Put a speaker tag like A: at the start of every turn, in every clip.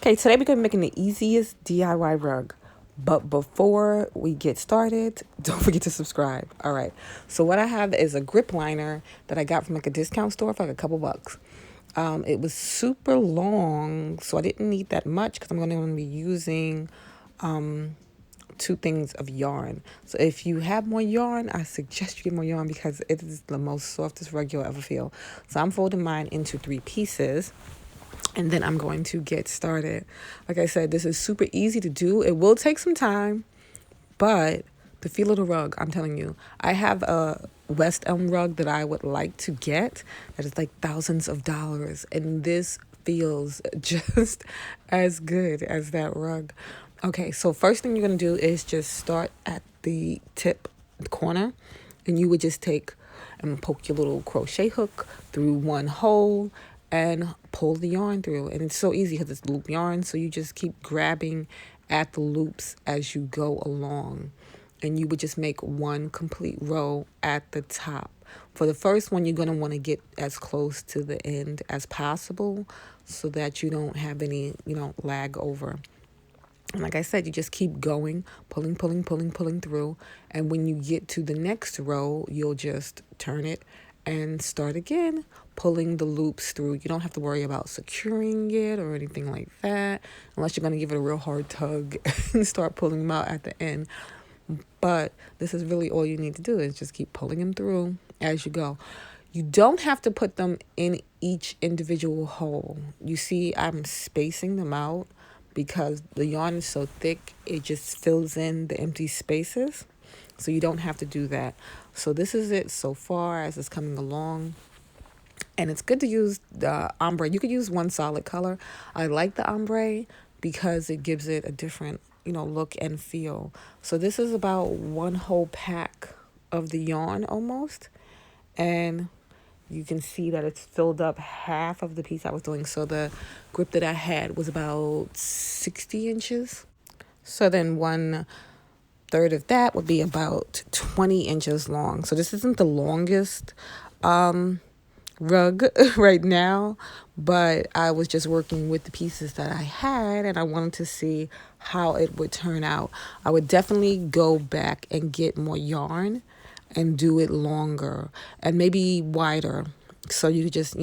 A: Okay, today we're going to be making the easiest DIY rug. But before we get started, don't forget to subscribe. All right. So what I have is a grip liner that I got from like a discount store for like a couple bucks. It was super long, so I didn't need that much because I'm going to be using two things of yarn. So if you have more yarn, I suggest you get more yarn because it is the most softest rug you'll ever feel. So I'm folding mine into 3 pieces. And then I'm going to get started. Like I said, this is super easy to do. It will take some time, but the feel of the rug, I'm telling you. I have a West Elm rug that I would like to get that is like thousands of dollars. And this feels just as good as that rug. Okay, so first thing you're going to do is just start at the tip corner. And you would just take and poke your little crochet hook through one hole and pull the yarn through. And it's so easy because it's loop yarn, so you just keep grabbing at the loops as you go along, and you would just make one complete row at the top. For the first one, you're going to want to get as close to the end as possible so that you don't have any lag over. And like I said, you just keep going, pulling through. And when you get to the next row, you'll just turn it and start again, pulling the loops through. You don't have to worry about securing it or anything like that, unless you're going to give it a real hard tug and start pulling them out at the end. But this is really all you need to do is just keep pulling them through as you go. You don't have to put them in each individual hole. You see, I'm spacing them out because the yarn is so thick, it just fills in the empty spaces. So you don't have to do that. So this is it so far as it's coming along. And it's good to use the ombre. You could use one solid color. I like the ombre because it gives it a different, look and feel. So this is about one whole pack of the yarn almost. And you can see that it's filled up half of the piece I was doing. So the grip that I had was about 60 inches. So then 1/3 of that would be about 20 inches long. So this isn't the longest rug right now, but I was just working with the pieces that I had and I wanted to see how it would turn out. I would definitely go back and get more yarn and do it longer and maybe wider. So you just,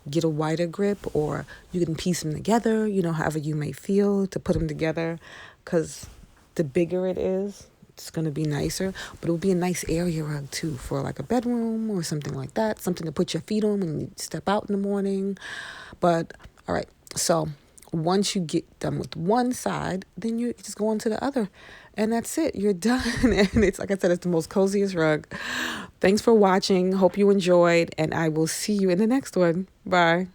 A: get a wider grip, or you can piece them together, however you may feel to put them together, because the bigger it is, it's going to be nicer. But it will be a nice area rug too for like a bedroom or something like that, something to put your feet on when you step out in the morning. But all right, so once you get done with one side, then you just go on to the other, and that's it. You're done. And it's, like I said, it's the most coziest rug. Thanks for watching. Hope you enjoyed, and I will see you in the next one. Bye.